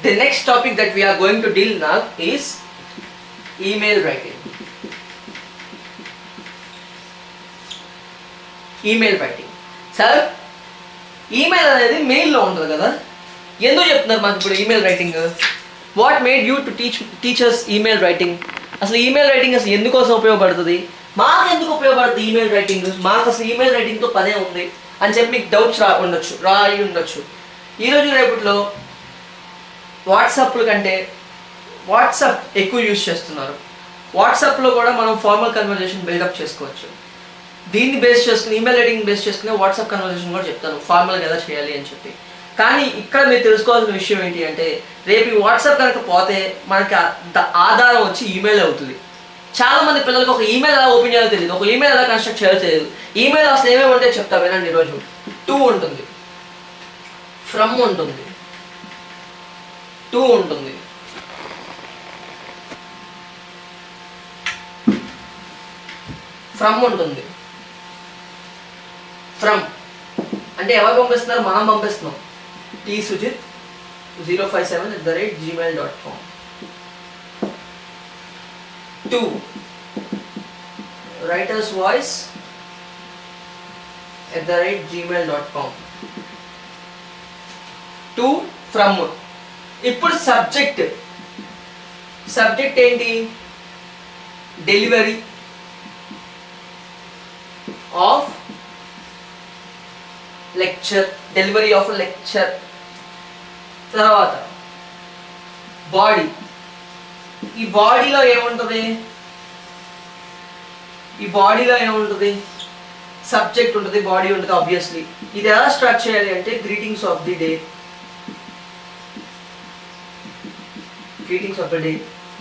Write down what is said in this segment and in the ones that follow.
The next topic that we are going to deal now is email writing. Email writing. Sir email అనేది మెయిల్లో ఉంటుంది కదా, ఎందుకు చెప్తున్నారు మాకు ఇప్పుడు email writing? What made you to teachers email writing? అసలు ఈమెయిల్ రైటింగ్ అసలు ఎందుకోసం ఉపయోగపడుతుంది, మాకు ఎందుకు ఉపయోగపడుతుంది ఈమెయిల్ రైటింగ్, మాకు అసలు ఈమెయిల్ రైటింగ్తో పనే ఉంది అని చెప్పి మీకు డౌట్స్ రాయి ఉండొచ్చు. ఈరోజు రేపట్లో వాట్సాప్ల కంటే వాట్సాప్ ఎక్కువ యూజ్ చేస్తున్నారు. వాట్సాప్లో కూడా మనం ఫార్మల్ కన్వర్జేషన్ బిల్డప్ చేసుకోవచ్చు. దీన్ని బేస్ చేసుకుని ఈమెయిల్ రైటింగ్ బేస్ చేసుకుని వాట్సాప్ కన్వర్జేషన్ కూడా చెప్తాను ఫార్మల్గా ఎలా చేయాలి అని చెప్పి. కానీ ఇక్కడ మీరు తెలుసుకోవాల్సిన విషయం ఏంటి అంటే, రేపు ఈ వాట్సాప్ కనుక పోతే మనకి ఆధారం వచ్చి ఈమెయిల్ అవుతుంది. చాలా మంది పిల్లలకు ఒక ఈమెయిల్ ఎలా ఓపెన్ చేయాలో తెలియదు, ఒక ఈమెయిల్ ఎలా కన్స్ట్రక్ట్ చేయాలో తెలియదు. ఈమెయిల్ అసలు ఏమేమి ఉంటే చెప్తా వినండి. ఈరోజు టు ఉంటుంది, ఫ్రమ్ ఉంటుంది, టు ఉంటుంది, ఫ్రమ్ ఉంటుంది. ఫ్రమ్ అంటే ఎవరు పంపిస్తున్నారు? మనం పంపిస్తున్నాం. tsujit057@gmail.com. To writer's voice@gmail.com. To from. ఇప్పుడు సబ్జెక్ట్ ఏంటి? Delivery of lecture, delivery of lecture. తర్వాత బాడీ. ఈ బాడీలో ఏముంటుంది? సబ్జెక్ట్ ఉంటుంది, బాడీ ఉంటుంది ఆబ్వియస్లీ. ఇది ఎలా స్టార్ట్ చేయాలి అంటే greetings of the day,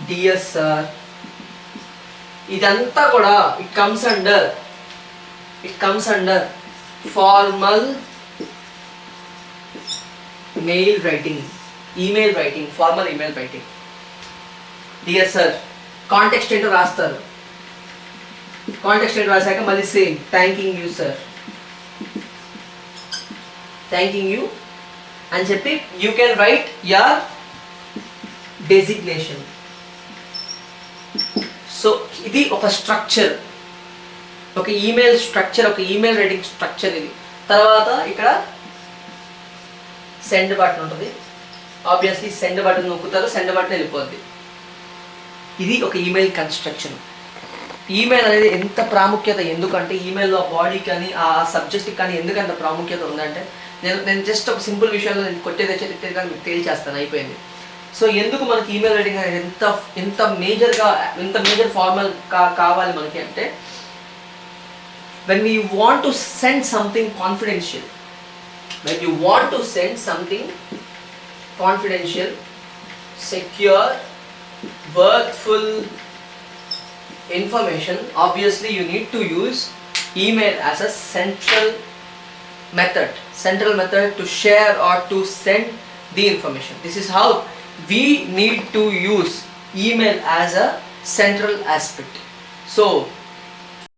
dear sir. ఇదంతా కూడా it comes under formal mail writing, email writing, formal email writing. Dear sir context ఏంటో రాస్తారు. కాంటెక్స్ట్ ఏంటో రాశాక మళ్ళీ same thanking you sir, thanking you అని చెప్పి you can write your designation. So ఇది ఒక స్ట్రక్చర్, ఒక ఈమెయిల్ స్ట్రక్చర్, ఒక ఈమెయిల్ రైటింగ్ స్ట్రక్చర్ ఇది. తర్వాత ఇక్కడ సెండ్ బటన్ ఉంటుంది. ఆబ్వియస్లీ సెండ్ బటన్ నొక్కుతారు, సెండ్ బటన్ వెళ్ళిపోద్ది. ఇది ఒక ఈమెయిల్ కన్స్ట్రక్షన్. ఈమెయిల్ అనేది ఎంత ప్రాముఖ్యత, ఎందుకంటే ఈమెయిల్లో ఆ బాడీ కానీ ఆ సబ్జెక్ట్కి కానీ ఎందుకు అంత ప్రాముఖ్యత ఉందంటే, నేను జస్ట్ ఒక సింపుల్ విషయాల్లో నేను కొట్టేది తిట్టేది కానీ మీకు తేల్చేస్తాను, అయిపోయింది. సో ఎందుకు మనకి ఈమెయిల్ రైటింగ్ అనేది ఎంత మేజర్ ఫార్మల్ కావాలి మనకి అంటే, when we want to send something confidential, secure, worthful information, obviously you need to use email as a central method to share or to send the information. This is how we need to use email as a central aspect. So